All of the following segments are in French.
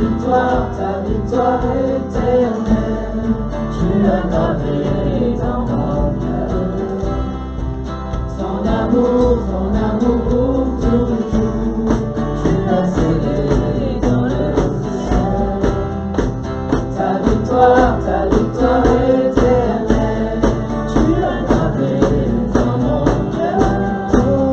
victoire éternelle, tu as gravé dans mon cœur. Son amour pour toujours, tu as scellé dans le ciel. Ta victoire éternelle, tu as gravé dans mon cœur. Ton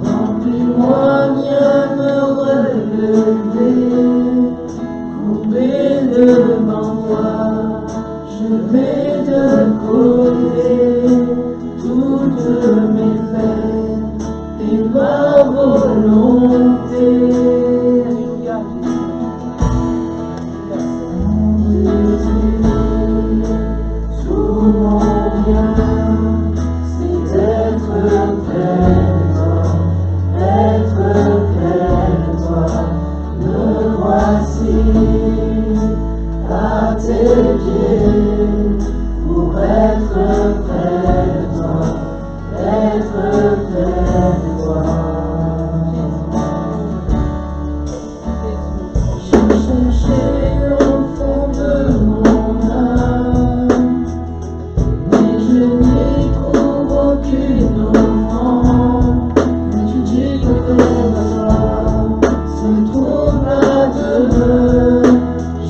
remplis-moi, viens me relever, courbé devant toi, je mets de côté toutes mes peines et ma volonté. Tout mon bien, c'est d'être près de toi, être près de toi. Me voici à tes pieds pour être près de toi, être près de toi. J'ai cherché au fond de mon âme, mais je n'y trouve aucune offrande. Mais tu dis que ma foi se trouve là-dedans.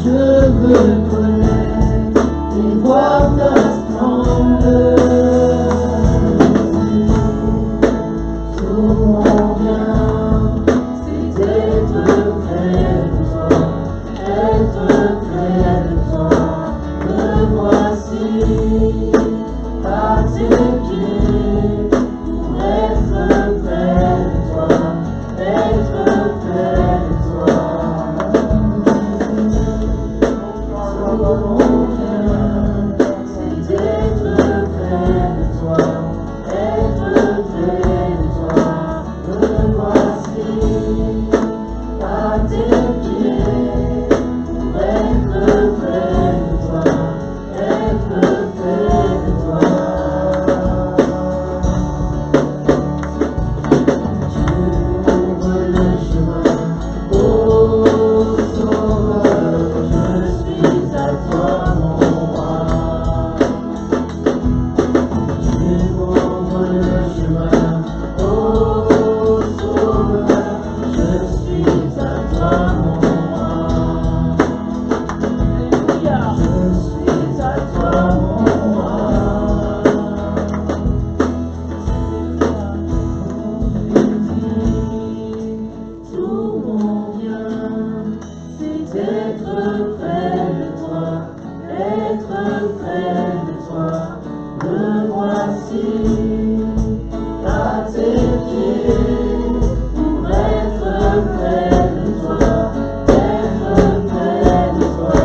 Je veux connaître et voir ta splendeur. Tout mon bien, c'est d'être près de toi, être près de toi. Me voici à tes pieds pour être près de toi, être près de toi. Tout mon bien, c'est d'être près de toi, être près de toi. Me voici à tes pieds pour être près de toi, être près de toi. Tu ouvres le chemin, ô Sauveur, je suis à toi, mon roi. Tu ouvres le chemin, ô Sauveur, je suis à toi, mon roi. Je suis à toi, mon roi. Tout mon bien, c'est d'être près de toi, être près de toi. Me voici à tes pieds pour être près de toi, être près de toi.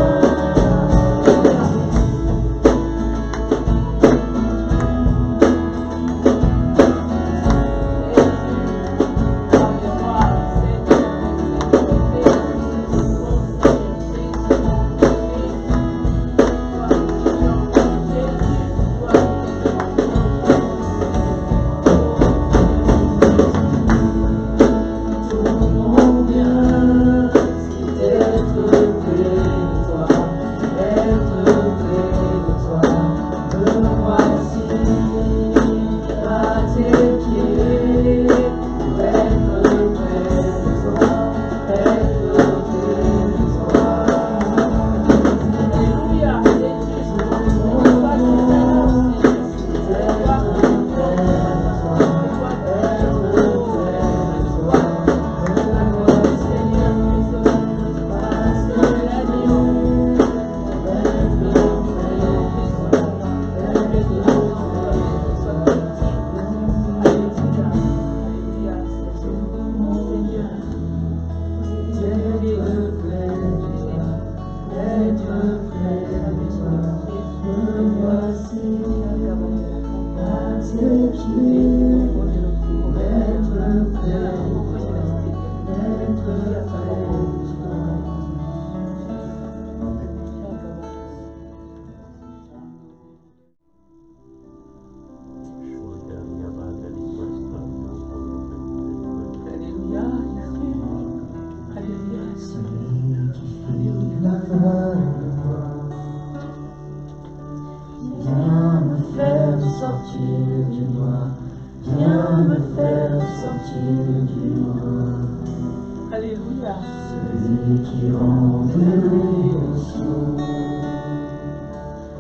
Alléluia. Celui qui rend le sourd,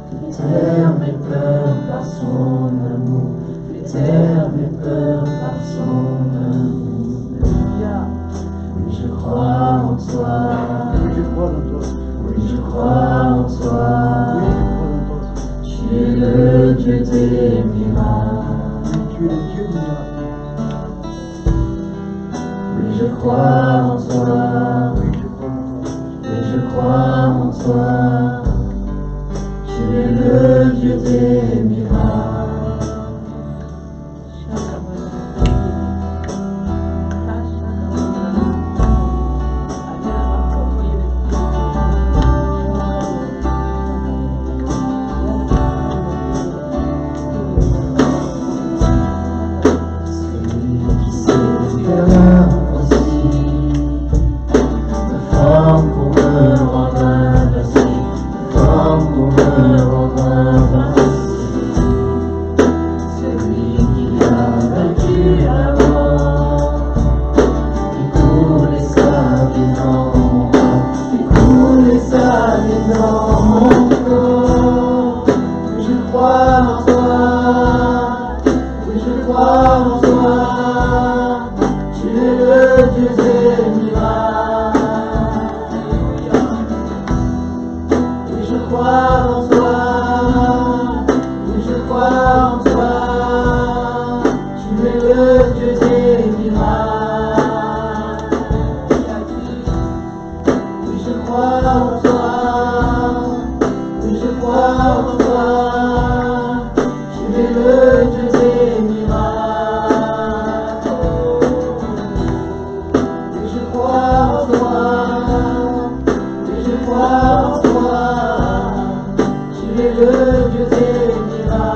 fait taire mes peurs par son amour, fait taire mes peurs par son amour. Alléluia. Oui, je crois en toi. Oui, je crois en toi. Oui, je crois en toi. Oui, je crois en toi. Tu es le Dieu des miracles. Oui, tu es le Dieu des miracles. Oui, je crois en toi. Oui, je crois en toi. Oui, je crois en toi. Tu es le Dieu des miracles. Celui qui sait faire l'impossible, me forme pour me rendre invincible, me forme pour me rendre invincible. Celui qui a vaincu la mort, écoulez sa vie dans mon corps, écoulez sa vie dans mon corps. Oui, je crois en toi. Oui, je crois en toi. Tu es le Dieu des miracles. Oui, je crois en toi. Oui, je crois en toi. Tu es le Dieu des miracles. Oui, je crois en toi. Oui, je crois en toi. Tu es le Dieu des miracles. Oui, je crois en toi. Oui, je crois en toi. Tu es le Dieu des miracles.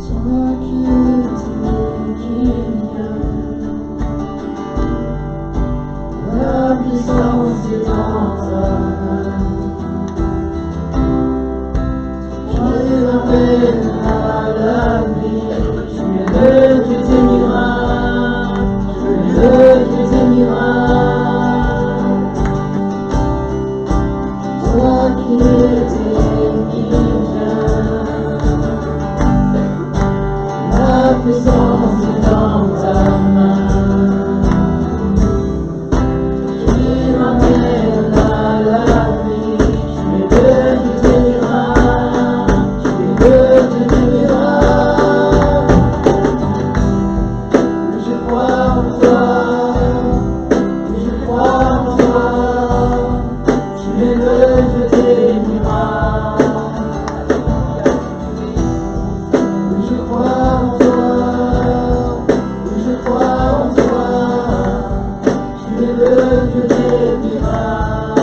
Toi qui étais, qui viens, la puissance est dans ta main. Tu ramènes à la vie, tu es le Dieu des miracles, tu es le Dieu des miracles. Toi qui étais, qui viens, la puissance est dans ta main. Tu m'amènes à la vie. Tu es le Dieu des miracles. Tu es le Dieu des miracles. Oui, je crois en toi. Oui, je crois en toi. Tu es le Dieu des miracles. Oui, je crois en toi. Oui, je crois en toi. Tu es le Dieu des miracles.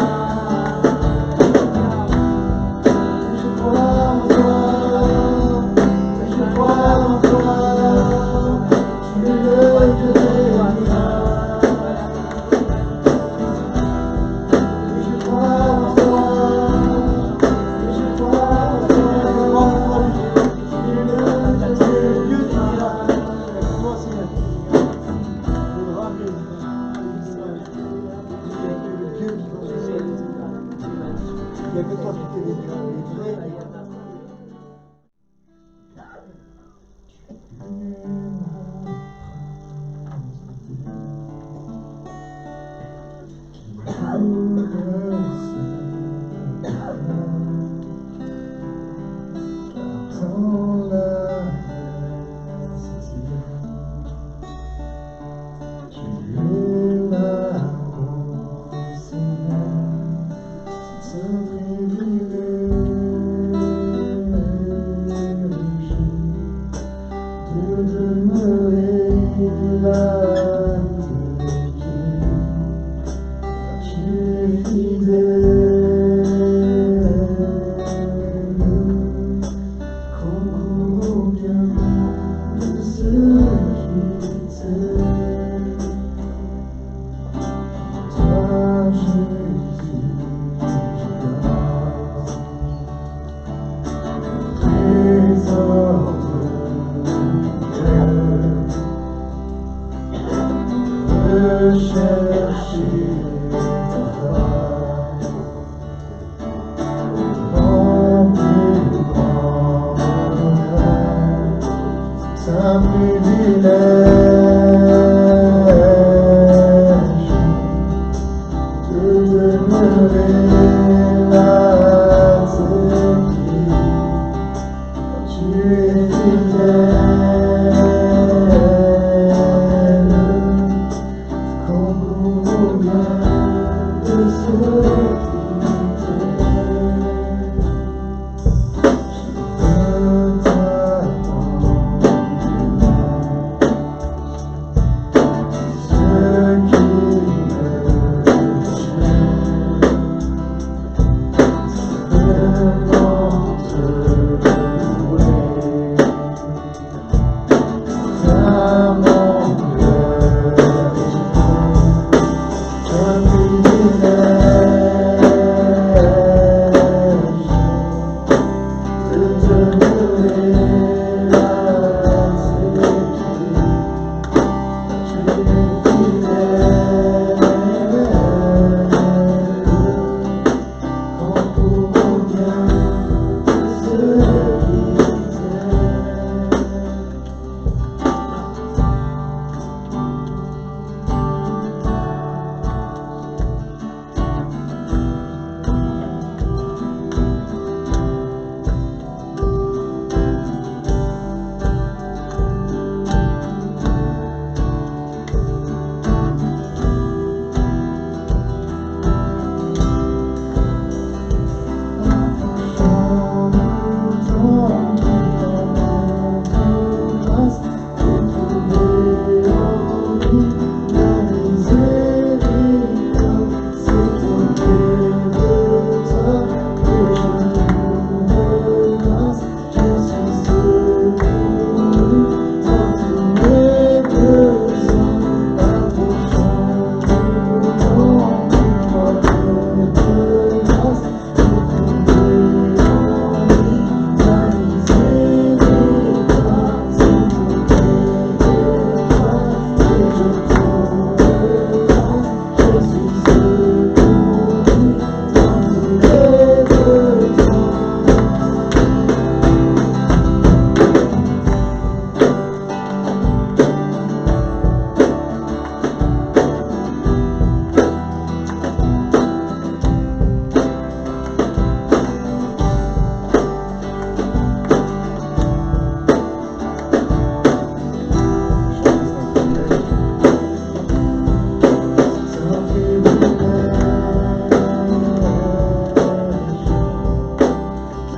Oui, je crois en toi. Oui, je crois en toi. Tu es le Dieu des miracles. Oui, je crois en toi. Oui, je crois en toi. Tu es le Dieu des miracles. Il y a que toi qui t'es vécu. De demeurer là. chercher ta face. Mon plus grand bonheur, c'est un privilège de demeurer là, c'est qui tu es fidèle, comprends bien de ce qui t'aime. Je veux t'attendre, ceux qui me cherchent, devant te louer. Car mon cœur est un privilège de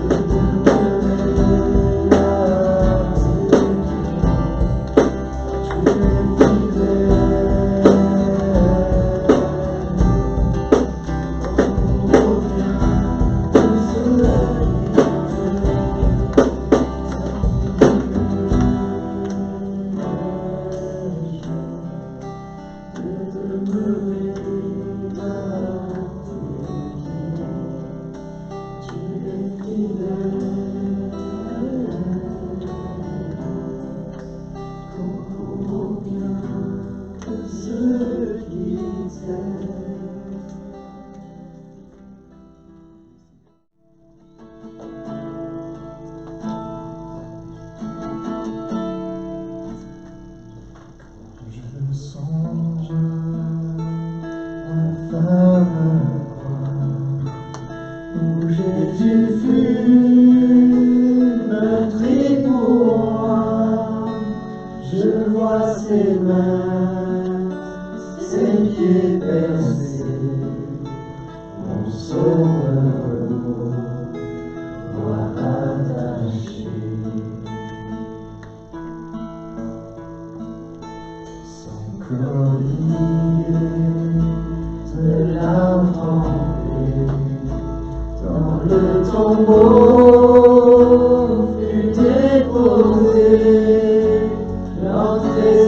demeurer là, c'est qui tu es fidèle, comprends bien ceux qui t'aiment. Je songe à la femme où Jésus fut meurtri pour moi. Je vois ses mains, ses pieds percés, mon sauveur doit attaché. Son collier de larmes trempées dans le tombeau fut déposé. L'entrée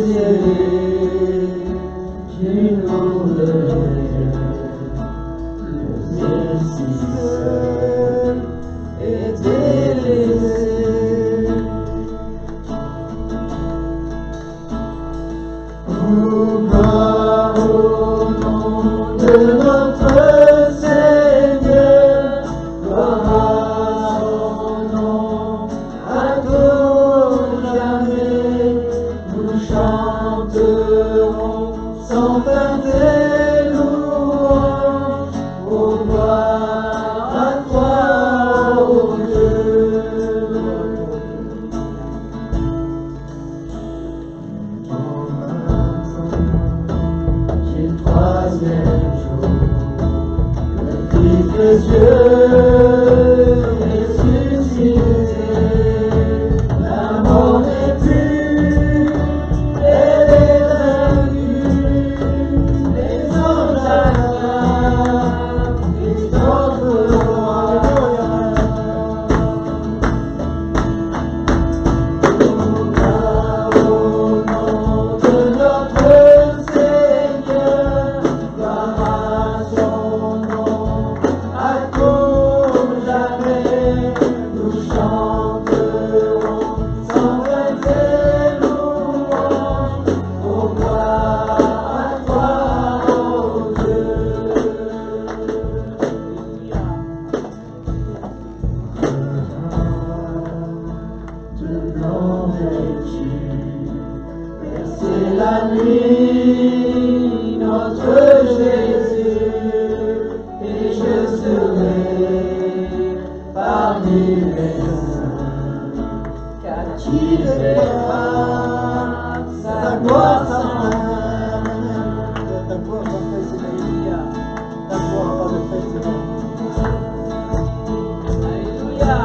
d'une lourdeur, le Messie seul était laissé. Au bas, au sans fin tes louanges, ô gloire à toi, ô Dieu. J'ai le troisième jour, le Christ précieux ressuscité, la mort n'est plus, elle est vaincue, les anges acclament, Christ notre roi. Au nom de notre Seigneur, gloire à son nom, à tout jamais, nous chanterons sans fin tes louanges, ô gloire à toi, ô Dieu. De blanc vêtu, bercé la nuit, notre Jésus, et je serai parmi les saints, captivé par sa gloire sans fin. Ta gloire sans fin, Seigneur. Ta gloire pas de fin, Seigneur. Alléluia.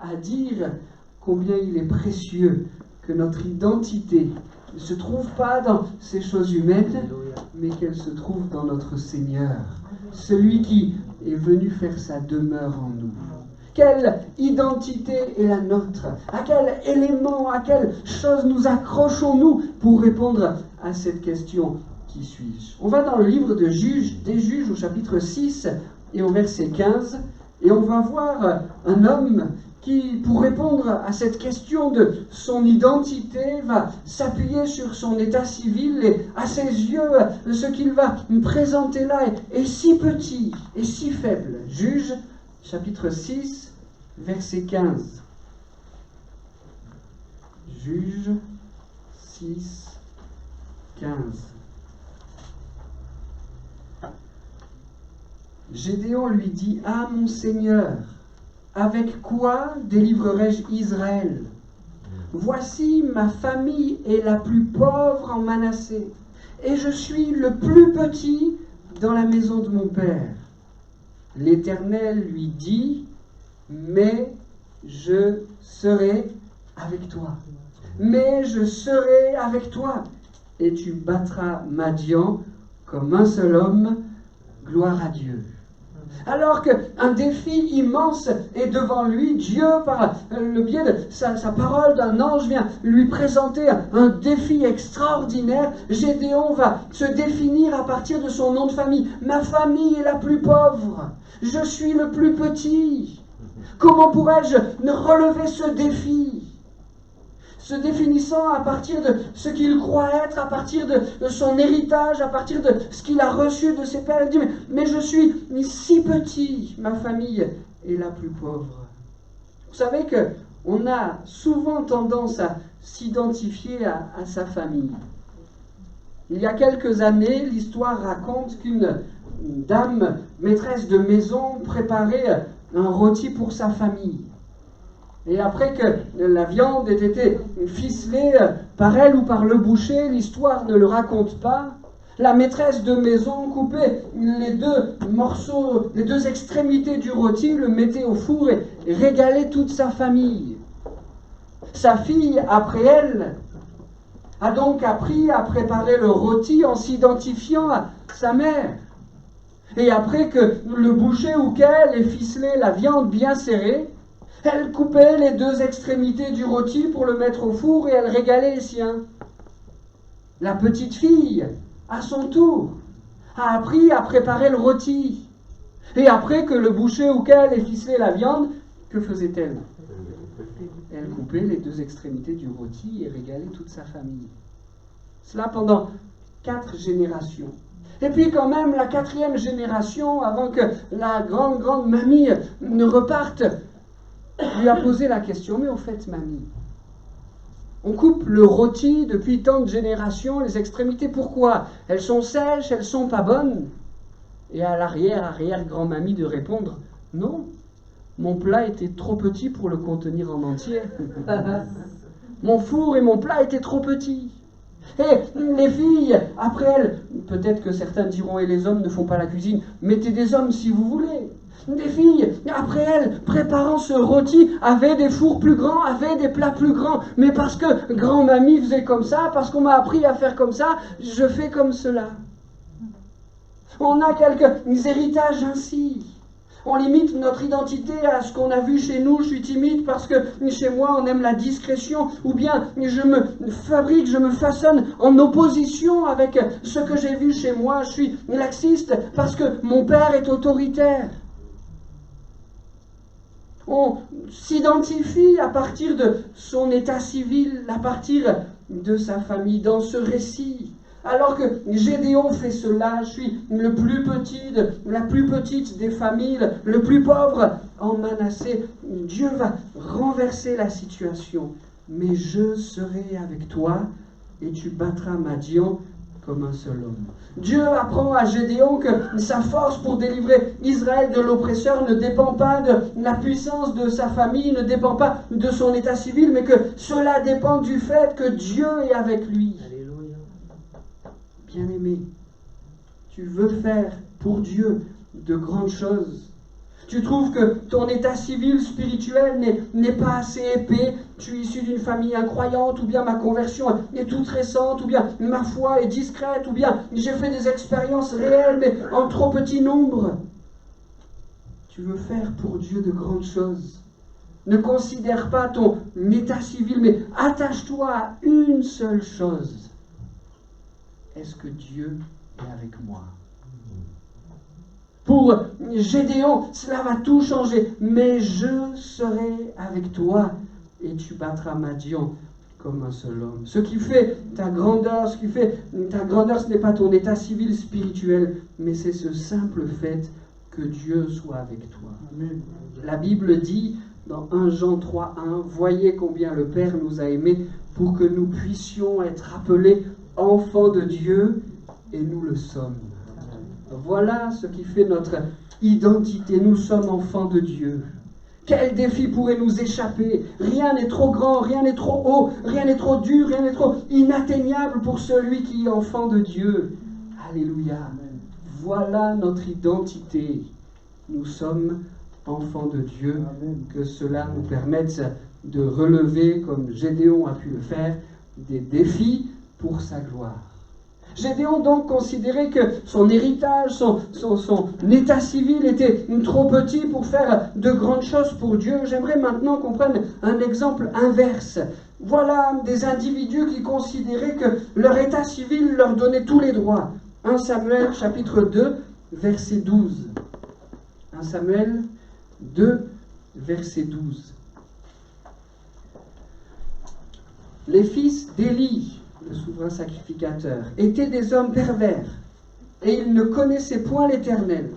À dire combien il est précieux que notre identité ne se trouve pas dans ces choses humaines, mais qu'elle se trouve dans notre Seigneur, celui qui est venu faire sa demeure en nous. Quelle identité est la nôtre? À quel élément, à quelle chose nous accrochons-nous pour répondre à cette question: qui suis-je? On va dans le livre des Juges au chapitre 6 et au verset 15, et on va voir un homme qui, pour répondre à cette question de son identité, va s'appuyer sur son état civil, et à ses yeux, ce qu'il va nous présenter là est si petit et si faible. Juges, chapitre 6, verset 15. Juges 6, 15. Gédéon lui dit: Ah, mon Seigneur, avec quoi délivrerai-je Israël? Voici, ma famille est la plus pauvre en Manassé, et je suis le plus petit dans la maison de mon père. L'Éternel lui dit: Mais je serai avec toi. Mais je serai avec toi, et tu battras Madian comme un seul homme. Gloire à Dieu. Alors qu'un défi immense est devant lui, Dieu, par le biais de sa parole d'un ange, vient lui présenter un défi extraordinaire. Gédéon va se définir à partir de son nom de famille. Ma famille est la plus pauvre. Je suis le plus petit. Comment pourrais-je relever ce défi? Se définissant à partir de ce qu'il croit être, à partir de son héritage, à partir de ce qu'il a reçu de ses pères. Il dit, mais je suis si petit, ma famille et la plus pauvre. Vous savez qu'on a souvent tendance à s'identifier à sa famille. Il y a quelques années, l'histoire raconte qu'une dame, maîtresse de maison, préparait un rôti pour sa famille. Et après que la viande ait été ficelée par elle ou par le boucher, l'histoire ne le raconte pas, la maîtresse de maison coupait les deux morceaux, les deux extrémités du rôti, le mettait au four et régalait toute sa famille. Sa fille, après elle, a donc appris à préparer le rôti en s'identifiant à sa mère. Et après que le boucher ou qu'elle ait ficelé la viande bien serrée, elle coupait les deux extrémités du rôti pour le mettre au four et elle régalait les siens. La petite fille, à son tour, a appris à préparer le rôti. Et après que le boucher ou qu'elle ait ficelé la viande, que faisait-elle? Elle coupait les deux extrémités du rôti et régalait toute sa famille. Cela pendant 4 générations. Et puis quand même, la 4e génération, avant que la grande mamie ne reparte, lui a posé la question, mais au fait, mamie, on coupe le rôti depuis tant de générations, les extrémités, pourquoi? Elles sont sèches, elles sont pas bonnes? Et à l'arrière-grand-mamie de répondre, non, mon plat était trop petit pour le contenir en entier. Mon four et mon plat étaient trop petits. Et les filles, après elles, peut-être que certains diront, et les hommes ne font pas la cuisine, mettez des hommes si vous voulez. Des filles, après elles, préparant ce rôti, avaient des fours plus grands, avaient des plats plus grands. Mais parce que grand-mamie faisait comme ça, parce qu'on m'a appris à faire comme ça, je fais comme cela. On a quelques héritages ainsi. On limite notre identité à ce qu'on a vu chez nous. Je suis timide parce que chez moi on aime la discrétion. Ou bien je me fabrique, je me façonne en opposition avec ce que j'ai vu chez moi. Je suis laxiste parce que mon père est autoritaire. On s'identifie à partir de son état civil, à partir de sa famille, dans ce récit. Alors que Gédéon fait cela, je suis le plus petit, la plus petite des familles, le plus pauvre en Manassé. Dieu va renverser la situation. Mais je serai avec toi et tu battras Madian comme un seul homme. Dieu apprend à Gédéon que sa force pour délivrer Israël de l'oppresseur ne dépend pas de la puissance de sa famille, ne dépend pas de son état civil, mais que cela dépend du fait que Dieu est avec lui. Alléluia. Bien-aimé, tu veux faire pour Dieu de grandes choses. Tu trouves que ton état civil spirituel n'est pas assez épais, tu es issu d'une famille incroyante, ou bien ma conversion est toute récente, ou bien ma foi est discrète, ou bien j'ai fait des expériences réelles, mais en trop petit nombre. Tu veux faire pour Dieu de grandes choses. Ne considère pas ton état civil, mais attache-toi à une seule chose. Est-ce que Dieu est avec moi? Pour Gédéon, cela va tout changer. Mais je serai avec toi et tu battras Madian comme un seul homme. Ce qui fait ta grandeur, ce n'est pas ton état civil spirituel, mais c'est ce simple fait que Dieu soit avec toi. Amen. La Bible dit dans 1 Jean 3,1, « Voyez combien le Père nous a aimés pour que nous puissions être appelés enfants de Dieu, et nous le sommes. » Voilà ce qui fait notre identité. Nous sommes enfants de Dieu. Quel défi pourrait nous échapper? Rien n'est trop grand, rien n'est trop haut, rien n'est trop dur, rien n'est trop inatteignable pour celui qui est enfant de Dieu. Alléluia. Voilà notre identité. Nous sommes enfants de Dieu. Que cela nous permette de relever, comme Gédéon a pu le faire, des défis pour sa gloire. Gédéon donc considérait que son héritage, son état civil était trop petit pour faire de grandes choses pour Dieu. J'aimerais maintenant qu'on prenne un exemple inverse. Voilà des individus qui considéraient que leur état civil leur donnait tous les droits. 1 Samuel chapitre 2, verset 12. 1 Samuel 2, verset 12. Les fils d'Élie, le souverain sacrificateur, étaient des hommes pervers, et ils ne connaissaient point l'Éternel.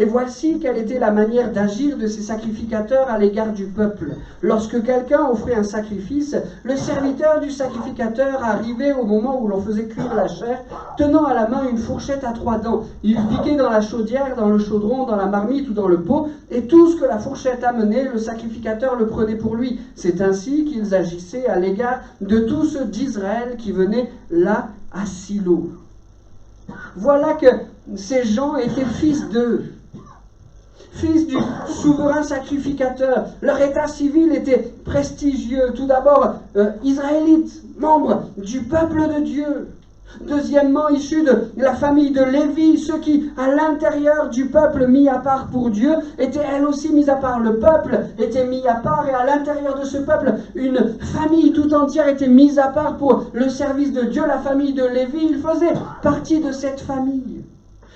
Et voici quelle était la manière d'agir de ces sacrificateurs à l'égard du peuple. Lorsque quelqu'un offrait un sacrifice, le serviteur du sacrificateur arrivait au moment où l'on faisait cuire la chair, tenant à la main une fourchette à 3 dents. Il piquait dans la chaudière, dans le chaudron, dans la marmite ou dans le pot, et tout ce que la fourchette amenait, le sacrificateur le prenait pour lui. C'est ainsi qu'ils agissaient à l'égard de tous ceux d'Israël qui venaient là à Silo. Voilà que ces gens étaient fils d'eux. Fils du souverain sacrificateur. Leur état civil était prestigieux. Tout d'abord, israélites, membres du peuple de Dieu. Deuxièmement, issus de la famille de Lévi, ceux qui, à l'intérieur du peuple mis à part pour Dieu, étaient elles aussi mis à part. Le peuple était mis à part et à l'intérieur de ce peuple, une famille tout entière était mise à part pour le service de Dieu. La famille de Lévi, ils faisaient partie de cette famille.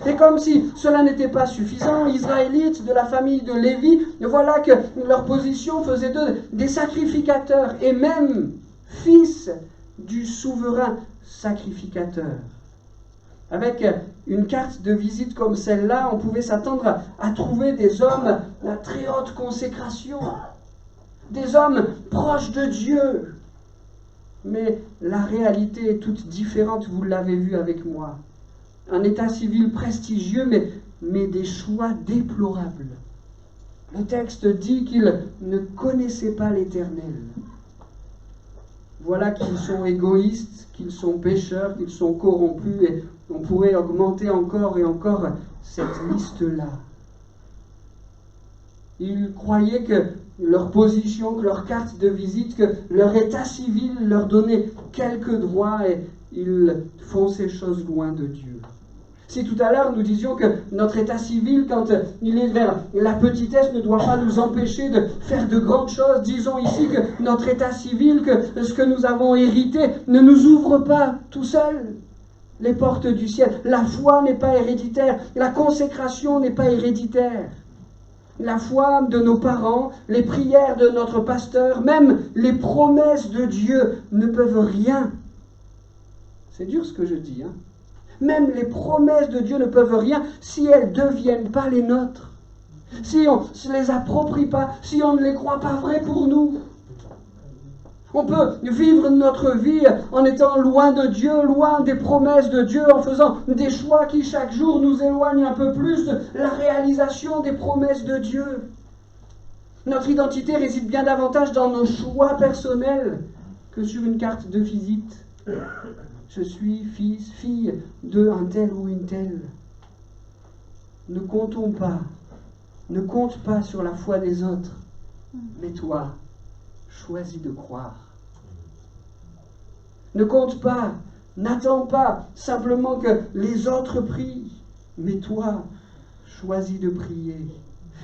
Et comme si cela n'était pas suffisant, Israélites de la famille de Lévi, voilà que leur position faisait d'eux des sacrificateurs et même fils du souverain sacrificateur. Avec une carte de visite comme celle-là, on pouvait s'attendre à trouver des hommes à très haute consécration, des hommes proches de Dieu. Mais la réalité est toute différente, vous l'avez vu avec moi. Un état civil prestigieux, mais des choix déplorables. Le texte dit qu'ils ne connaissaient pas l'Éternel. Voilà qu'ils sont égoïstes, qu'ils sont pécheurs, qu'ils sont corrompus, et on pourrait augmenter encore et encore cette liste-là. Ils croyaient que leur position, que leur carte de visite, que leur état civil leur donnait quelques droits, et ils font ces choses loin de Dieu. Si tout à l'heure nous disions que notre état civil, quand il est vers la petitesse, ne doit pas nous empêcher de faire de grandes choses, disons ici que notre état civil, que ce que nous avons hérité, ne nous ouvre pas tout seul les portes du ciel. La foi n'est pas héréditaire, la consécration n'est pas héréditaire. La foi de nos parents, les prières de notre pasteur, même les promesses de Dieu ne peuvent rien. C'est dur ce que je dis, hein? Même les promesses de Dieu ne peuvent rien si elles ne deviennent pas les nôtres. Si on ne se les approprie pas, si on ne les croit pas vraies pour nous. On peut vivre notre vie en étant loin de Dieu, loin des promesses de Dieu, en faisant des choix qui chaque jour nous éloignent un peu plus de la réalisation des promesses de Dieu. Notre identité réside bien davantage dans nos choix personnels que sur une carte de visite. Je suis fils, fille de un tel ou une telle. Ne compte pas sur la foi des autres, mais toi, choisis de croire. Ne compte pas, n'attends pas simplement que les autres prient, mais toi, choisis de prier.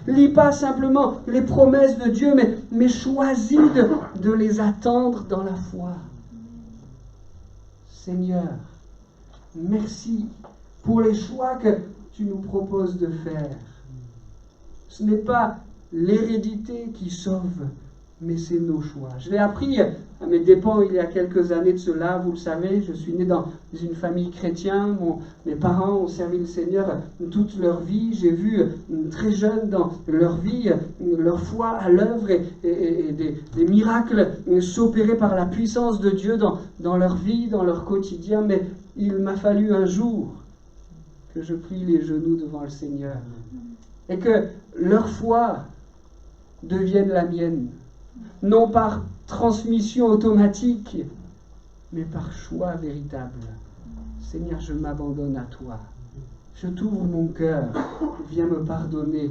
Lis pas simplement les promesses de Dieu, mais choisis de les attendre dans la foi. Seigneur, merci pour les choix que tu nous proposes de faire. Ce n'est pas l'hérédité qui sauve, mais c'est nos choix. Je l'ai appris à mes dépens il y a quelques années de cela, vous le savez, je suis né dans une famille chrétienne, mes parents ont servi le Seigneur toute leur vie, j'ai vu très jeune dans leur vie, leur foi à l'œuvre et des miracles s'opérer par la puissance de Dieu dans leur vie, dans leur quotidien, mais il m'a fallu un jour que je plie les genoux devant le Seigneur et que leur foi devienne la mienne. Non par transmission automatique, mais par choix véritable. Seigneur, je m'abandonne à toi. Je t'ouvre mon cœur. Viens me pardonner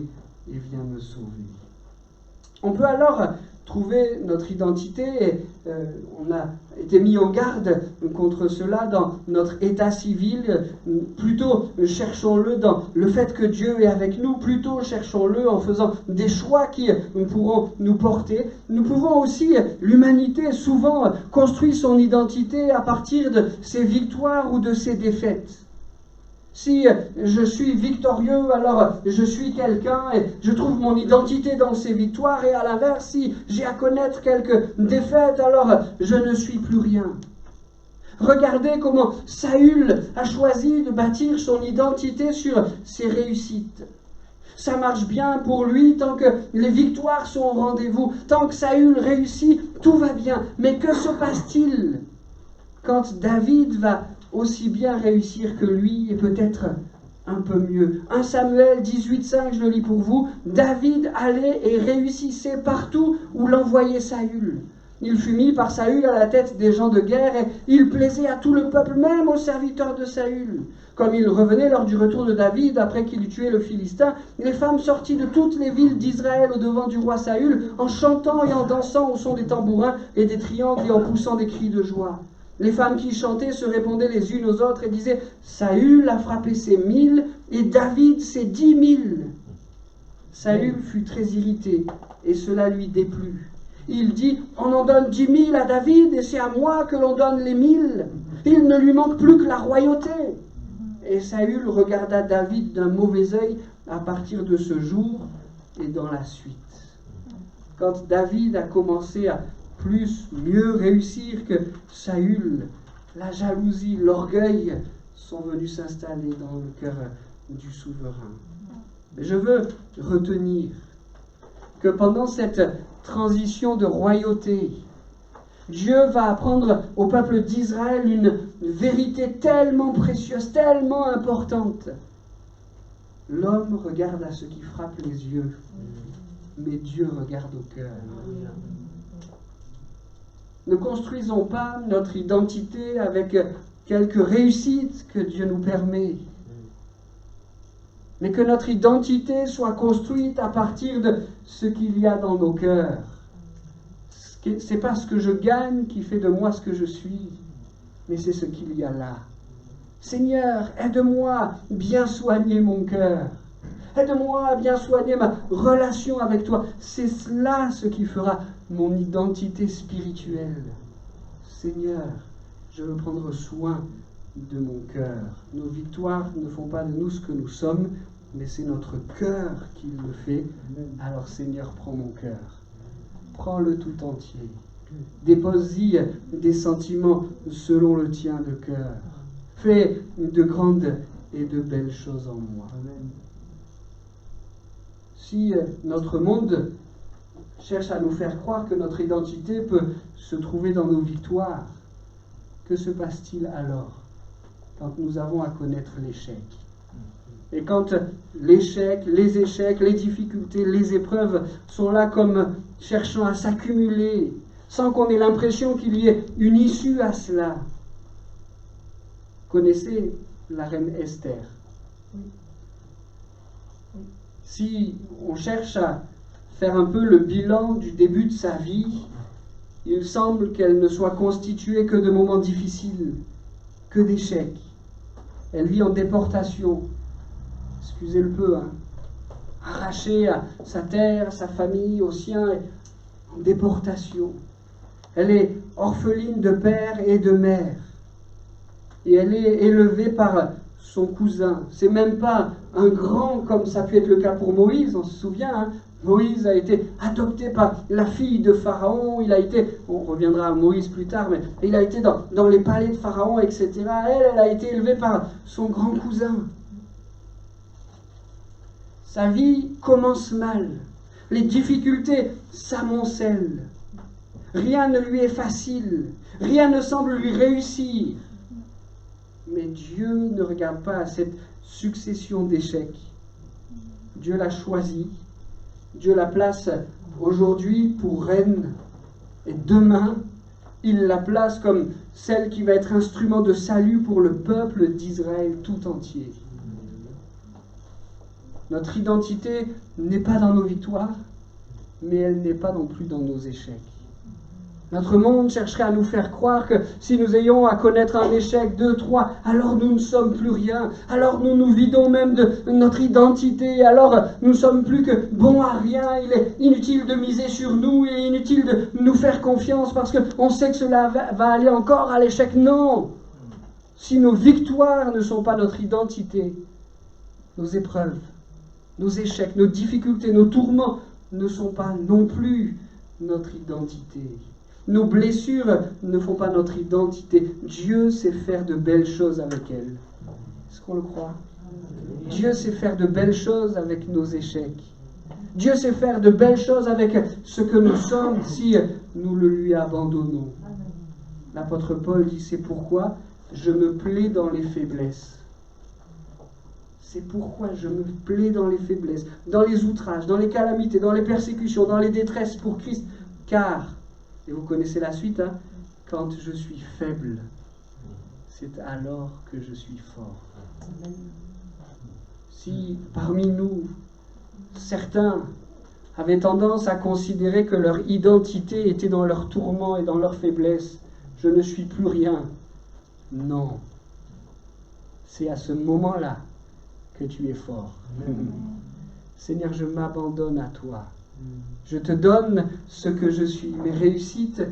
et viens me sauver. On peut alors trouver notre identité, et on a été mis en garde contre cela dans notre état civil. Plutôt cherchons-le dans le fait que Dieu est avec nous, plutôt cherchons-le en faisant des choix qui pourront nous porter. Nous pouvons aussi, l'humanité souvent construit son identité à partir de ses victoires ou de ses défaites. Si je suis victorieux, alors je suis quelqu'un et je trouve mon identité dans ces victoires. Et à l'inverse, si j'ai à connaître quelques défaites, alors je ne suis plus rien. Regardez comment Saül a choisi de bâtir son identité sur ses réussites. ça marche bien pour lui, tant que les victoires sont au rendez-vous, tant que Saül réussit, tout va bien. Mais que se passe-t-il quand David va aussi bien réussir que lui et peut-être un peu mieux? 1 Samuel 18,5, je le lis pour vous. David allait et réussissait partout où l'envoyait Saül. Il fut mis par Saül à la tête des gens de guerre et il plaisait à tout le peuple, même aux serviteurs de Saül. Comme il revenait lors du retour de David, après qu'il eut tué le Philistin, les femmes sorties de toutes les villes d'Israël au-devant du roi Saül, en chantant et en dansant au son des tambourins et des triangles et en poussant des cris de joie. Les femmes qui chantaient se répondaient les unes aux autres et disaient « Saül a frappé ses 1000 et David ses 10 000. » Saül fut très irrité et cela lui déplut. Il dit « On en donne 10 000 à David et c'est à moi que l'on donne les 1000. Il ne lui manque plus que la royauté. » Et Saül regarda David d'un mauvais œil à partir de ce jour et dans la suite. Quand David a commencé à mieux réussir que Saül, la jalousie, l'orgueil sont venus s'installer dans le cœur du souverain. Je veux retenir que pendant cette transition de royauté, Dieu va apprendre au peuple d'Israël une vérité tellement précieuse, tellement importante. L'homme regarde à ce qui frappe les yeux, mais Dieu regarde au cœur. Ne construisons pas notre identité avec quelques réussites que Dieu nous permet, mais que notre identité soit construite à partir de ce qu'il y a dans nos cœurs. Ce n'est pas ce que je gagne qui fait de moi ce que je suis, mais c'est ce qu'il y a là. Seigneur, aide-moi à bien soigner mon cœur. Aide-moi à bien soigner ma relation avec toi. C'est cela ce qui fera mon identité spirituelle. Seigneur, je veux prendre soin de mon cœur. Nos victoires ne font pas de nous ce que nous sommes, mais c'est notre cœur qui le fait. Alors Seigneur, prends mon cœur. Prends-le tout entier. Dépose-y des sentiments selon le tien de cœur. Fais de grandes et de belles choses en moi. Si notre monde cherche à nous faire croire que notre identité peut se trouver dans nos victoires, que se passe-t-il alors quand nous avons à connaître l'échec? Et quand l'échec, les échecs, les difficultés, les épreuves sont là comme cherchant à s'accumuler, sans qu'on ait l'impression qu'il y ait une issue à cela. Connaissez la reine Esther? Si on cherche à faire un peu le bilan du début de sa vie, il semble qu'elle ne soit constituée que de moments difficiles, que d'échecs. Elle vit en déportation, excusez le peu, arrachée à sa terre, à sa famille, aux siens, en déportation. Elle est orpheline de père et de mère. Et elle est élevée par son cousin. C'est même pas un grand comme ça a pu être le cas pour Moïse, on se souvient. Moïse a été adopté par la fille de Pharaon, il a été, on reviendra à Moïse plus tard, mais il a été dans les palais de Pharaon, etc. Elle a été élevée par son grand cousin. Sa vie commence mal. Les difficultés s'amoncellent. Rien ne lui est facile. Rien ne semble lui réussir. Mais Dieu ne regarde pas à cette succession d'échecs. Dieu l'a choisie. Dieu la place aujourd'hui pour reine. Et demain, il la place comme celle qui va être instrument de salut pour le peuple d'Israël tout entier. Notre identité n'est pas dans nos victoires, mais elle n'est pas non plus dans nos échecs. Notre monde chercherait à nous faire croire que si nous ayons à connaître un échec, 2, 3, alors nous ne sommes plus rien, alors nous nous vidons même de notre identité, alors nous ne sommes plus que bons à rien, il est inutile de miser sur nous, il est inutile de nous faire confiance parce qu'on sait que cela va aller encore à l'échec. Non! Si nos victoires ne sont pas notre identité, nos épreuves, nos échecs, nos difficultés, nos tourments ne sont pas non plus notre identité. Nos blessures ne font pas notre identité. Dieu sait faire de belles choses avec elles. Est-ce qu'on le croit? Dieu sait faire de belles choses avec nos échecs. Dieu sait faire de belles choses avec ce que nous sommes si nous le lui abandonnons. L'apôtre Paul dit, c'est pourquoi je me plais dans les faiblesses. C'est pourquoi je me plais dans les faiblesses, dans les outrages, dans les calamités, dans les persécutions, dans les détresses pour Christ. Car, et vous connaissez la suite, hein, quand je suis faible, c'est alors que je suis fort. Si parmi nous, certains avaient tendance à considérer que leur identité était dans leurs tourments et dans leurs faiblesses, je ne suis plus rien. Non. C'est à ce moment-là que tu es fort. Seigneur, je m'abandonne à toi. Je te donne ce que je suis, mes réussites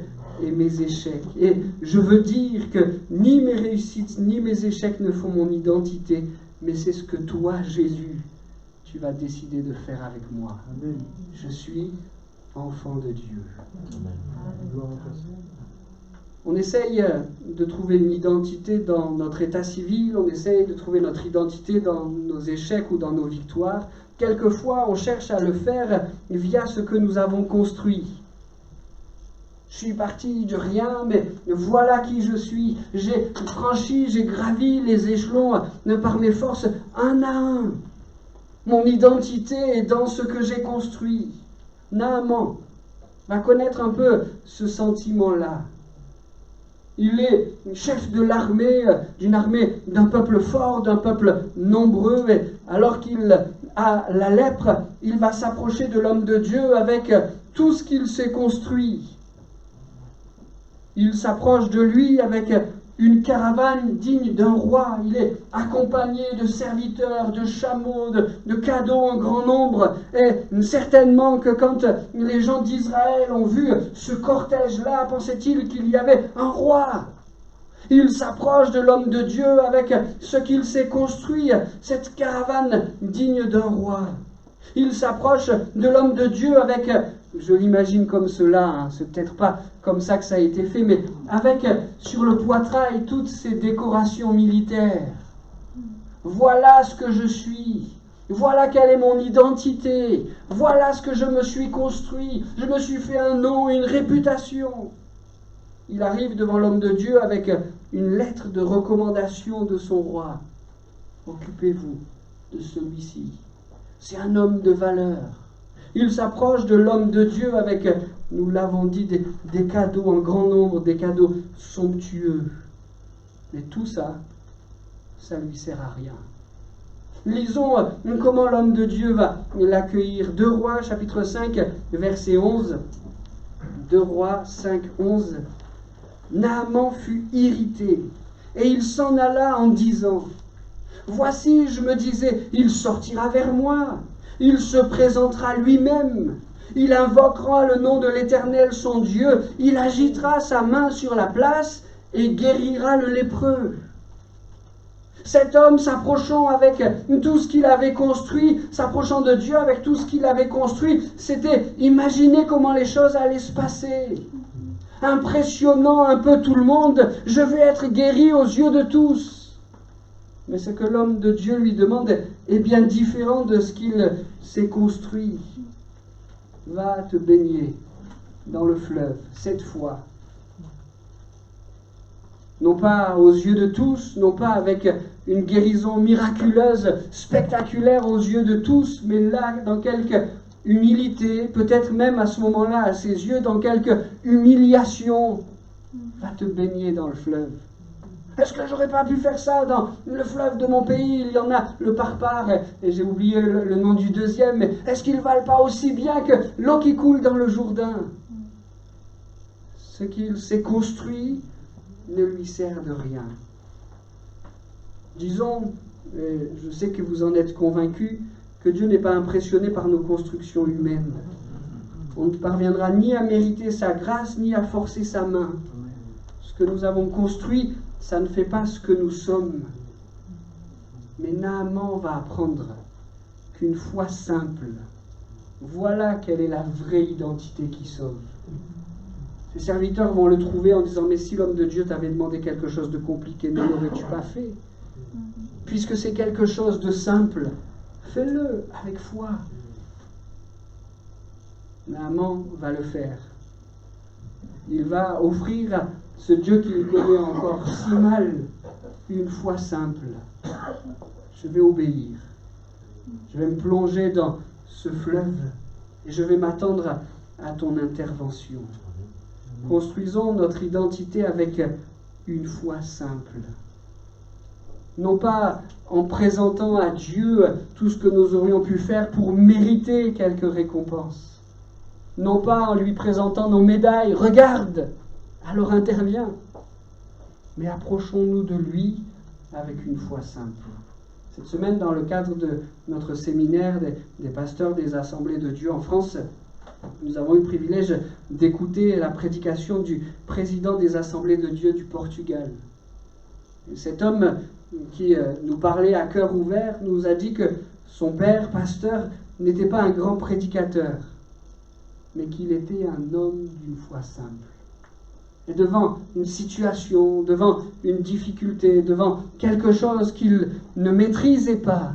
et mes échecs. Et je veux dire que ni mes réussites ni mes échecs ne font mon identité, mais c'est ce que toi, Jésus, tu vas décider de faire avec moi. Amen. Je suis enfant de Dieu. Gloire à toi. On essaye de trouver une identité dans notre état civil, on essaye de trouver notre identité dans nos échecs ou dans nos victoires. Quelquefois, on cherche à le faire via ce que nous avons construit. Je suis parti de rien, mais voilà qui je suis. J'ai franchi, j'ai gravi les échelons par mes forces un à un. Mon identité est dans ce que j'ai construit. Naaman va connaître un peu ce sentiment-là. Il est chef de l'armée, d'une armée d'un peuple fort, d'un peuple nombreux, et alors qu'il a la lèpre, il va s'approcher de l'homme de Dieu avec tout ce qu'il s'est construit. Il s'approche de lui avec une caravane digne d'un roi. Il est accompagné de serviteurs, de chameaux, de cadeaux en grand nombre. Et certainement que quand les gens d'Israël ont vu ce cortège-là, pensaient-ils qu'il y avait un roi. Il s'approche de l'homme de Dieu avec ce qu'il s'est construit, cette caravane digne d'un roi. Il s'approche de l'homme de Dieu avec, je l'imagine comme cela, hein, c'est peut-être pas comme ça que ça a été fait, mais avec sur le poitrail toutes ces décorations militaires. Voilà ce que je suis. Voilà quelle est mon identité. Voilà ce que je me suis construit. Je me suis fait un nom, une réputation. Il arrive devant l'homme de Dieu avec une lettre de recommandation de son roi. Occupez-vous de celui-ci. C'est un homme de valeur. Il s'approche de l'homme de Dieu avec, nous l'avons dit, des cadeaux en grand nombre, des cadeaux somptueux. Mais tout ça, ça ne lui sert à rien. Lisons comment l'homme de Dieu va l'accueillir. 2 Rois, chapitre 5, verset 11. 2 Rois 5, 11. Naaman fut irrité, et il s'en alla en disant, « Voici, je me disais, il sortira vers moi, il se présentera lui-même, il invoquera le nom de l'Éternel son Dieu, il agitera sa main sur la place et guérira le lépreux. » Cet homme s'approchant avec tout ce qu'il avait construit, s'approchant de Dieu avec tout ce qu'il avait construit, c'était imaginer comment les choses allaient se passer. Impressionnant un peu tout le monde, je vais être guéri aux yeux de tous. Mais ce que l'homme de Dieu lui demande est bien différent de ce qu'il s'est construit. Va te baigner dans le fleuve, cette fois. Non pas aux yeux de tous, non pas avec une guérison miraculeuse, spectaculaire aux yeux de tous, mais là, dans quelque humilité, peut-être même à ce moment-là, à ses yeux, dans quelque humiliation. Va te baigner dans le fleuve. Est-ce que j'aurais pas pu faire ça dans le fleuve de mon pays? Il y en a le Parpar, et j'ai oublié le nom du deuxième, mais est-ce qu'ils valent pas aussi bien que l'eau qui coule dans le Jourdain? Ce qu'il s'est construit ne lui sert de rien. Disons, je sais que vous en êtes convaincus, que Dieu n'est pas impressionné par nos constructions humaines. On ne parviendra ni à mériter sa grâce, ni à forcer sa main. Ce que nous avons construit, ça ne fait pas ce que nous sommes. Mais Naaman va apprendre qu'une foi simple, voilà quelle est la vraie identité qui sauve. Ses serviteurs vont le trouver en disant, mais si l'homme de Dieu t'avait demandé quelque chose de compliqué, ne l'aurais-tu pas fait? puisque c'est quelque chose de simple, fais-le avec foi. Naaman va le faire. Il va offrir à ce Dieu qu'il connaît encore si mal une foi simple. Je vais obéir. Je vais me plonger dans ce fleuve et je vais m'attendre à ton intervention. Construisons notre identité avec une foi simple. Non pas en présentant à Dieu tout ce que nous aurions pu faire pour mériter quelques récompenses. Non pas en lui présentant nos médailles. Regarde, alors interviens. Mais approchons-nous de lui avec une foi simple. Cette semaine, dans le cadre de notre séminaire des pasteurs des Assemblées de Dieu en France, nous avons eu le privilège d'écouter la prédication du président des Assemblées de Dieu du Portugal. Cet homme qui nous parlait à cœur ouvert nous a dit que son père, pasteur, n'était pas un grand prédicateur, mais qu'il était un homme d'une foi simple. Et devant une situation, devant une difficulté, devant quelque chose qu'il ne maîtrisait pas,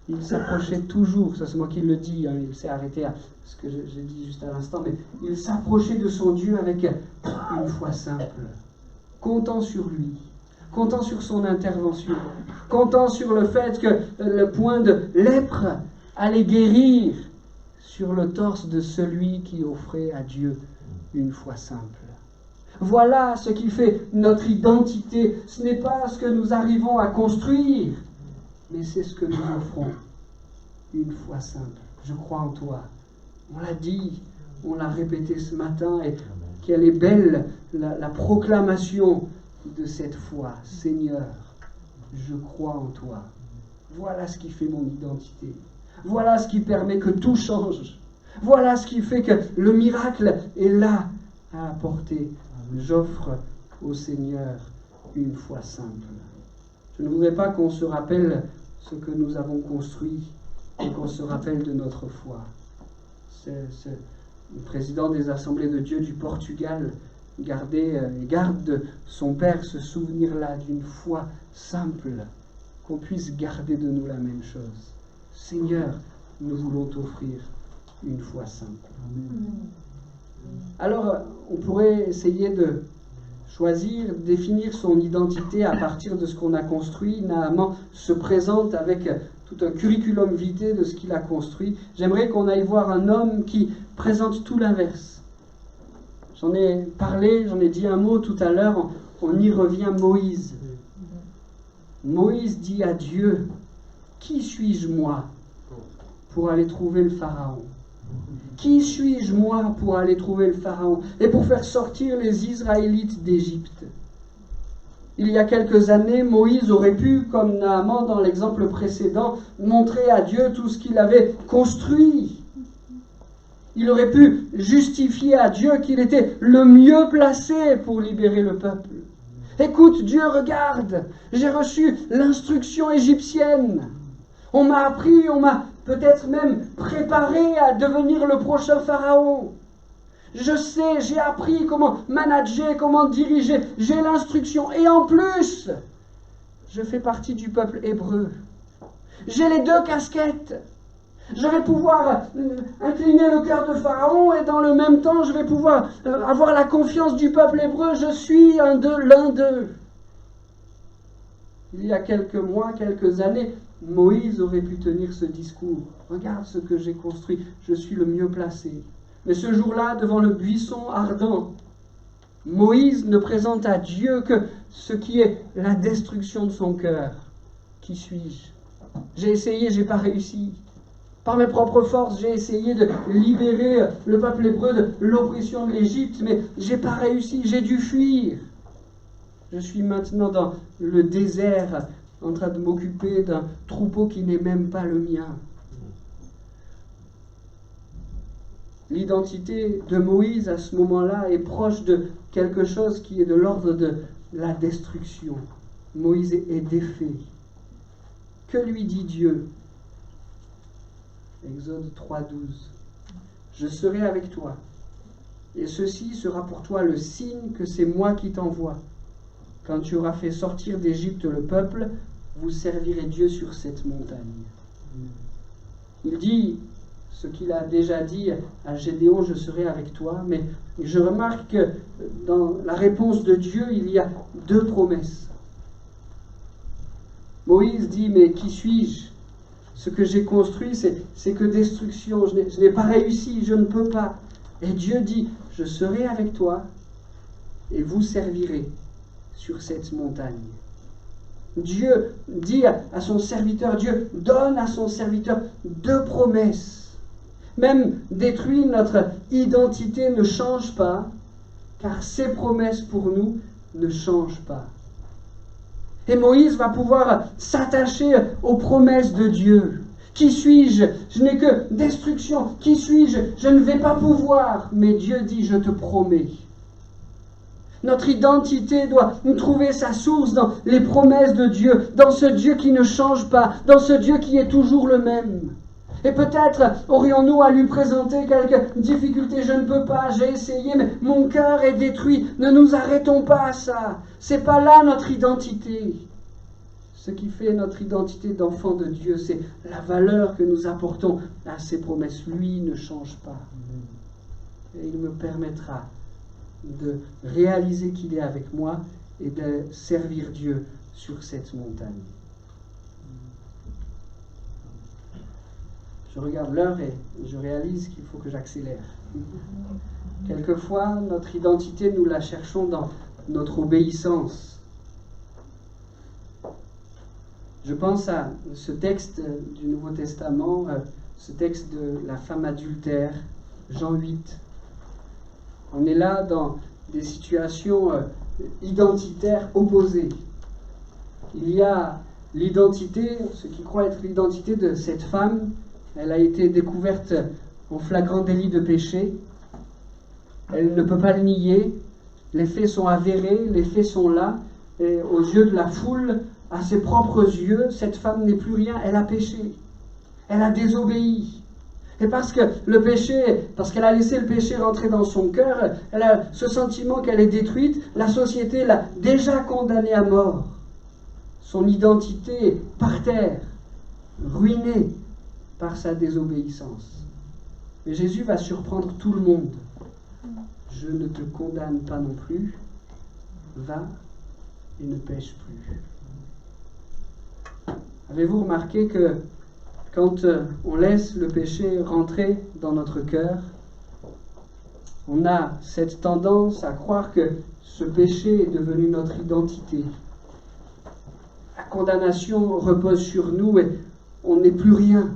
il s'approchait toujours, ça c'est moi qui le dis, hein, il s'est arrêté à ce que j'ai dit juste à l'instant, mais il s'approchait de son Dieu avec une foi simple, comptant sur lui, comptant sur son intervention, comptant sur le fait que le point de lèpre allait guérir sur le torse de celui qui offrait à Dieu une foi simple. Voilà ce qui fait notre identité. Ce n'est pas ce que nous arrivons à construire, mais c'est ce que nous offrons. Une foi simple. Je crois en toi. On l'a dit, on l'a répété ce matin, et quelle est belle la proclamation de cette foi. Seigneur, je crois en toi. Voilà ce qui fait mon identité. Voilà ce qui permet que tout change. Voilà ce qui fait que le miracle est là à apporter. J'offre au Seigneur une foi simple. Je ne voudrais pas qu'on se rappelle ce que nous avons construit et qu'on se rappelle de notre foi. Le président des Assemblées de Dieu du Portugal garde de son père ce souvenir-là d'une foi simple, qu'on puisse garder de nous la même chose. Seigneur, nous voulons t'offrir une foi simple. Amen. Alors, on pourrait essayer de choisir, définir son identité à partir de ce qu'on a construit. Naaman se présente avec tout un curriculum vitae de ce qu'il a construit. J'aimerais qu'on aille voir un homme qui présente tout l'inverse. J'en ai parlé, j'en ai dit un mot tout à l'heure, on y revient, Moïse. Moïse dit à Dieu, « Qui suis-je moi pour aller trouver le Pharaon ? Qui suis-je moi pour aller trouver le Pharaon et pour faire sortir les Israélites d'Égypte ?» Il y a quelques années, Moïse aurait pu, comme Naaman dans l'exemple précédent, montrer à Dieu tout ce qu'il avait construit. Il aurait pu justifier à Dieu qu'il était le mieux placé pour libérer le peuple. Écoute, Dieu, regarde, j'ai reçu l'instruction égyptienne. On m'a appris, on m'a peut-être même préparé à devenir le prochain Pharaon. Je sais, j'ai appris comment manager, comment diriger, j'ai l'instruction. Et en plus, je fais partie du peuple hébreu. J'ai les deux casquettes. Je vais pouvoir incliner le cœur de Pharaon et dans le même temps, je vais pouvoir avoir la confiance du peuple hébreu. Je suis l'un d'eux. Il y a quelques mois, quelques années, Moïse aurait pu tenir ce discours. Regarde ce que j'ai construit, je suis le mieux placé. Mais ce jour-là, devant le buisson ardent, Moïse ne présente à Dieu que ce qui est la destruction de son cœur. Qui suis-je ? J'ai essayé, j'ai pas réussi. Par mes propres forces, j'ai essayé de libérer le peuple hébreu de l'oppression de l'Égypte, mais j'ai pas réussi, j'ai dû fuir. Je suis maintenant dans le désert, en train de m'occuper d'un troupeau qui n'est même pas le mien. L'identité de Moïse à ce moment-là est proche de quelque chose qui est de l'ordre de la destruction. Moïse est défait. Que lui dit Dieu ? Exode 3:12. Je serai avec toi, et ceci sera pour toi le signe que c'est moi qui t'envoie. Quand tu auras fait sortir d'Égypte le peuple, vous servirez Dieu sur cette montagne. Il dit ce qu'il a déjà dit à Gédéon, je serai avec toi, mais je remarque que dans la réponse de Dieu, il y a deux promesses. Moïse dit, mais qui suis-je? Ce que j'ai construit, c'est que destruction, je n'ai pas réussi, je ne peux pas. Et Dieu dit, je serai avec toi et vous servirez sur cette montagne. Dieu dit à son serviteur, Dieu donne à son serviteur deux promesses. Même détruit, notre identité ne change pas, car ses promesses pour nous ne changent pas. Et Moïse va pouvoir s'attacher aux promesses de Dieu. Qui suis-je? Je n'ai que destruction. Qui suis-je? Je ne vais pas pouvoir. Mais Dieu dit, je te promets. Notre identité doit trouver sa source dans les promesses de Dieu, dans ce Dieu qui ne change pas, dans ce Dieu qui est toujours le même. Et peut-être aurions-nous à lui présenter quelques difficultés. Je ne peux pas, j'ai essayé, mais mon cœur est détruit. Ne nous arrêtons pas à ça. C'est pas là notre identité. Ce qui fait notre identité d'enfant de Dieu, c'est la valeur que nous apportons à ses promesses. Lui ne change pas. Et il me permettra de réaliser qu'il est avec moi et de servir Dieu sur cette montagne. Je regarde l'heure et je réalise qu'il faut que j'accélère. Quelquefois, notre identité, nous la cherchons dans notre obéissance. Je pense à ce texte du Nouveau Testament, ce texte de la femme adultère, Jean 8. On est là dans des situations identitaires opposées. Il y a l'identité, ce qui croit être l'identité de cette femme. Elle a été découverte en flagrant délit de péché. Elle ne peut pas le nier. Les faits sont avérés, les faits sont là. Et aux yeux de la foule, à ses propres yeux, cette femme n'est plus rien. Elle a péché. Elle a désobéi. Et parce que le péché, parce qu'elle a laissé le péché rentrer dans son cœur, elle a ce sentiment qu'elle est détruite. La société l'a déjà condamnée à mort. Son identité est par terre, ruinée par sa désobéissance. Mais Jésus va surprendre tout le monde. Je ne te condamne pas non plus. Va et ne pêche plus. Avez-vous remarqué que quand on laisse le péché rentrer dans notre cœur, on a cette tendance à croire que ce péché est devenu notre identité. La condamnation repose sur nous et on n'est plus rien.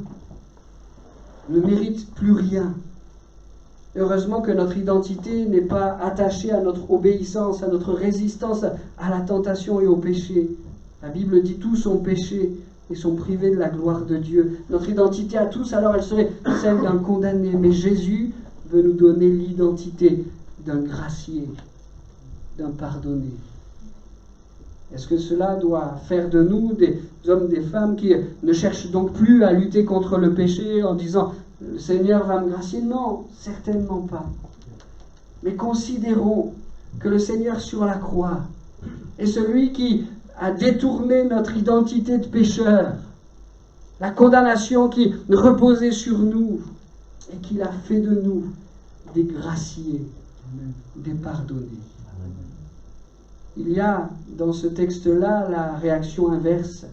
On ne mérite plus rien. Heureusement que notre identité n'est pas attachée à notre obéissance, à notre résistance à la tentation et au péché. La Bible dit tous ont péché et sont privés de la gloire de Dieu. Notre identité à tous, alors elle serait celle d'un condamné. Mais Jésus veut nous donner l'identité d'un gracié, d'un pardonné. Est-ce que cela doit faire de nous des hommes, des femmes qui ne cherchent donc plus à lutter contre le péché en disant « le Seigneur va me gracier » ? Non, certainement pas. Mais considérons que le Seigneur sur la croix est celui qui a détourné notre identité de pécheur, la condamnation qui reposait sur nous, et qu'il a fait de nous des graciés, des pardonnés. Il y a dans ce texte-là la réaction inverse.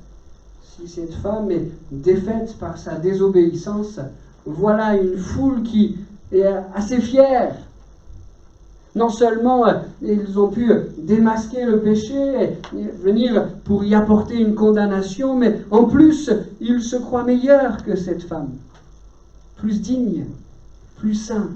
Si cette femme est défaite par sa désobéissance, voilà une foule qui est assez fière. Non seulement ils ont pu démasquer le péché et venir pour y apporter une condamnation, mais en plus, ils se croient meilleurs que cette femme, plus digne, plus saint.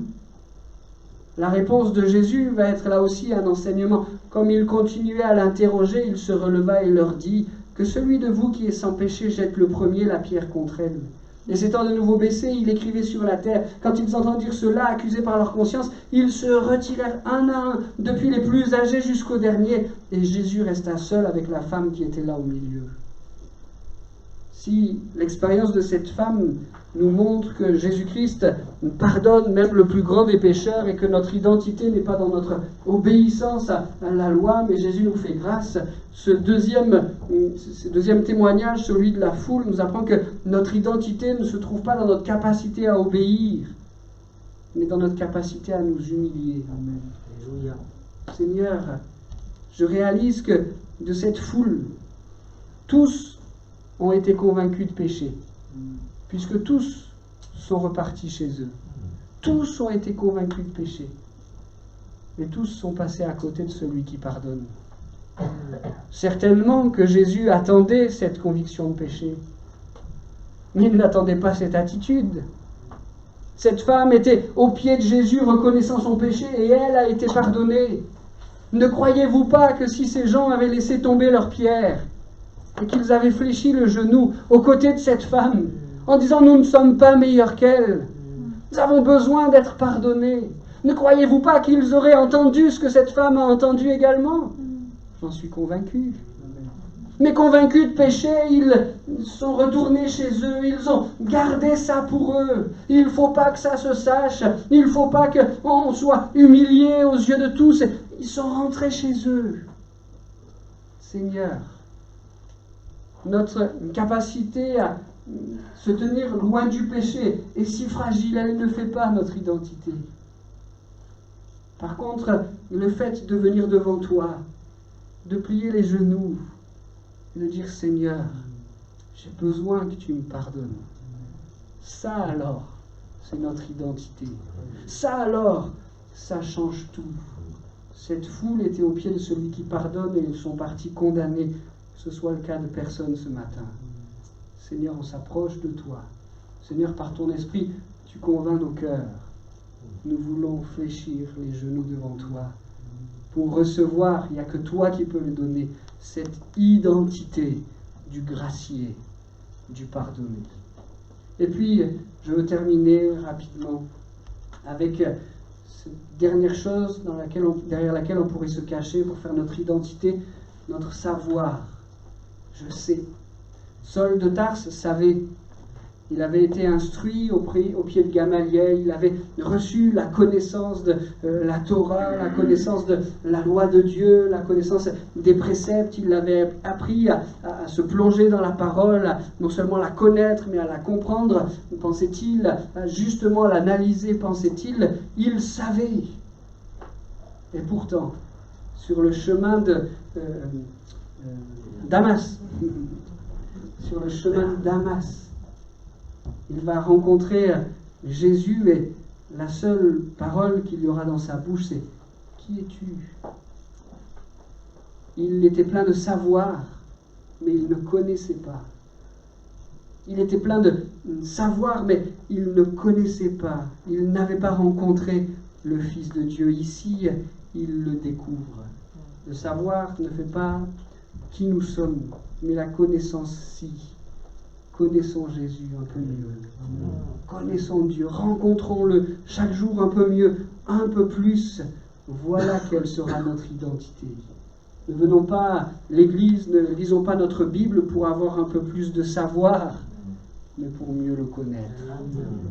La réponse de Jésus va être là aussi un enseignement. Comme il continuait à l'interroger, il se releva et leur dit « Que celui de vous qui est sans péché jette le premier la pierre contre elle. » Et s'étant de nouveau baissé, il écrivait sur la terre. Quand ils entendirent cela, accusés par leur conscience, ils se retirèrent un à un, depuis les plus âgés jusqu'au dernier. Et Jésus resta seul avec la femme qui était là au milieu. Si l'expérience de cette femme nous montre que Jésus-Christ pardonne même le plus grand des pécheurs et que notre identité n'est pas dans notre obéissance à la loi, mais Jésus nous fait grâce, ce deuxième témoignage, celui de la foule, nous apprend que notre identité ne se trouve pas dans notre capacité à obéir, mais dans notre capacité à nous humilier. Amen. Alléluia. Seigneur, je réalise que de cette foule, tous ont été convaincus de péché, puisque tous sont repartis chez eux. Tous ont été convaincus de péché, mais tous sont passés à côté de celui qui pardonne. Certainement que Jésus attendait cette conviction de péché, mais il n'attendait pas cette attitude. Cette femme était au pied de Jésus reconnaissant son péché et elle a été pardonnée. Ne croyez-vous pas que si ces gens avaient laissé tomber leurs pierres et qu'ils avaient fléchi le genou aux côtés de cette femme en disant « Nous ne sommes pas meilleurs qu'elle, nous avons besoin d'être pardonnés », ne croyez-vous pas qu'ils auraient entendu ce que cette femme a entendu également? J'en suis convaincu. Mais convaincus de péché, ils sont retournés chez eux, ils ont gardé ça pour eux. Il ne faut pas que ça se sache, il ne faut pas qu'on soit humilié aux yeux de tous. Ils sont rentrés chez eux. Seigneur, notre capacité à se tenir loin du péché est si fragile, elle ne fait pas notre identité. Par contre, le fait de venir devant toi, de plier les genoux, de dire « Seigneur, j'ai besoin que tu me pardonnes ». Ça alors, c'est notre identité. Ça alors, ça change tout. Cette foule était au pied de celui qui pardonne et ils sont partis condamnés. Que ce soit le cas de personne ce matin. Seigneur, on s'approche de toi. Seigneur, par ton esprit, tu convaincs nos cœurs. Nous voulons fléchir les genoux devant toi. Pour recevoir, il n'y a que toi qui peux le donner, cette identité du gracié, du pardonné. Et puis, je veux terminer rapidement avec cette dernière chose derrière laquelle on pourrait se cacher pour faire notre identité, notre savoir. Je sais. Saul de Tarse savait. Il avait été instruit au pied de Gamaliel, il avait reçu la connaissance de la Torah, la connaissance de la loi de Dieu, la connaissance des préceptes, il avait appris à se plonger dans la parole, à non seulement la connaître, mais à la comprendre, pensait-il, à justement l'analyser, pensait-il, il savait. Et pourtant, sur le chemin de Damas, il va rencontrer Jésus et la seule parole qu'il y aura dans sa bouche, c'est « Qui es-tu » Il était plein de savoir, mais il ne connaissait pas. Il était plein de savoir, mais il ne connaissait pas. Il n'avait pas rencontré le Fils de Dieu. Ici, il le découvre. Le savoir ne fait pas qui nous sommes, mais la connaissance, si. Connaissons Jésus un peu mieux. Connaissons Dieu. Rencontrons-le chaque jour un peu mieux, un peu plus. Voilà quelle sera notre identité. Ne venons pas à l'Église, ne lisons pas notre Bible pour avoir un peu plus de savoir, mais pour mieux le connaître,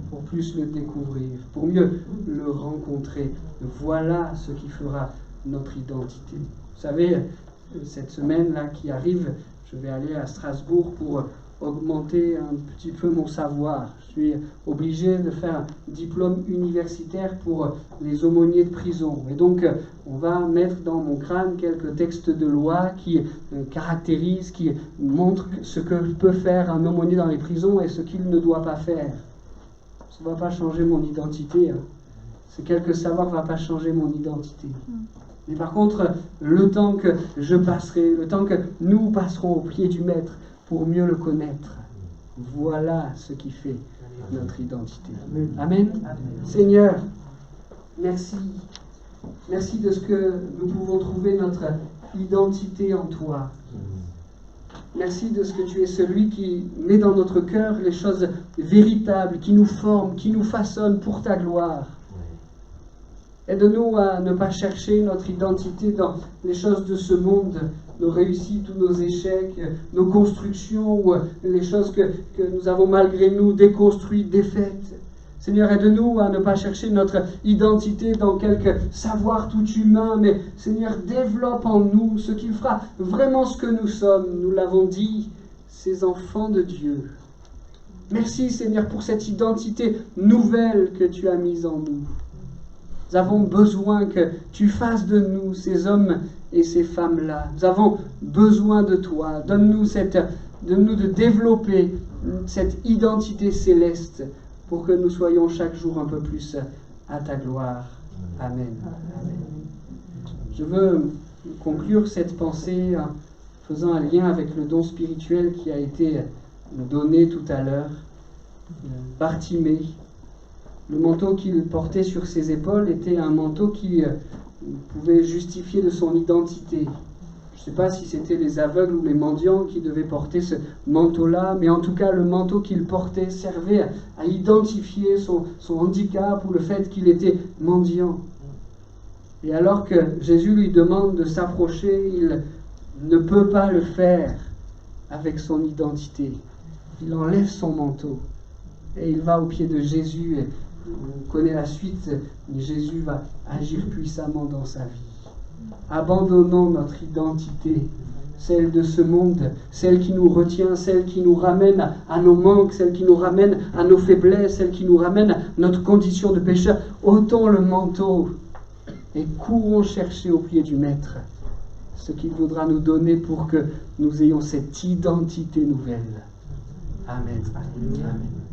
pour plus le découvrir, pour mieux le rencontrer. Voilà ce qui fera notre identité. Vous savez, cette semaine-là qui arrive, je vais aller à Strasbourg pour augmenter un petit peu mon savoir. Je suis obligé de faire un diplôme universitaire pour les aumôniers de prison. Et donc, on va mettre dans mon crâne quelques textes de loi qui caractérisent, qui montrent ce que peut faire un aumônier dans les prisons et ce qu'il ne doit pas faire. Ça ne va pas changer mon identité. Ces quelques savoirs ne vont pas changer mon identité. Mais par contre, le temps que je passerai, le temps que nous passerons au pied du Maître, pour mieux le connaître. Voilà ce qui fait notre identité. Amen. Seigneur, merci. Merci de ce que nous pouvons trouver notre identité en toi. Merci de ce que tu es celui qui met dans notre cœur les choses véritables, qui nous forment, qui nous façonnent pour ta gloire. Aide-nous à ne pas chercher notre identité dans les choses de ce monde, nos réussites ou nos échecs, nos constructions ou les choses que nous avons malgré nous déconstruites, défaites. Seigneur, aide-nous à ne pas chercher notre identité dans quelque savoir tout humain, mais Seigneur, développe en nous ce qui fera vraiment ce que nous sommes. Nous l'avons dit, ces enfants de Dieu. Merci Seigneur pour cette identité nouvelle que tu as mise en nous. Nous avons besoin que tu fasses de nous ces hommes et ces femmes-là. Nous avons besoin de toi. Donne-nous de développer cette identité céleste pour que nous soyons chaque jour un peu plus à ta gloire. Amen. Amen. Je veux conclure cette pensée en faisant un lien avec le don spirituel qui a été donné tout à l'heure. Bartimée, le manteau qu'il portait sur ses épaules était un manteau qui pouvait justifier de son identité. Je ne sais pas si c'était les aveugles ou les mendiants qui devaient porter ce manteau-là, mais en tout cas, le manteau qu'il portait servait à identifier son handicap ou le fait qu'il était mendiant. Et alors que Jésus lui demande de s'approcher, il ne peut pas le faire avec son identité. Il enlève son manteau et il va au pied de Jésus. Et on connaît la suite, Jésus va agir puissamment dans sa vie. Abandonnons notre identité, celle de ce monde, celle qui nous retient, celle qui nous ramène à nos manques, celle qui nous ramène à nos faiblesses, celle qui nous ramène à notre condition de pécheur. Ôtons le manteau et courons chercher au pied du Maître ce qu'il voudra nous donner pour que nous ayons cette identité nouvelle. Amen. Amen.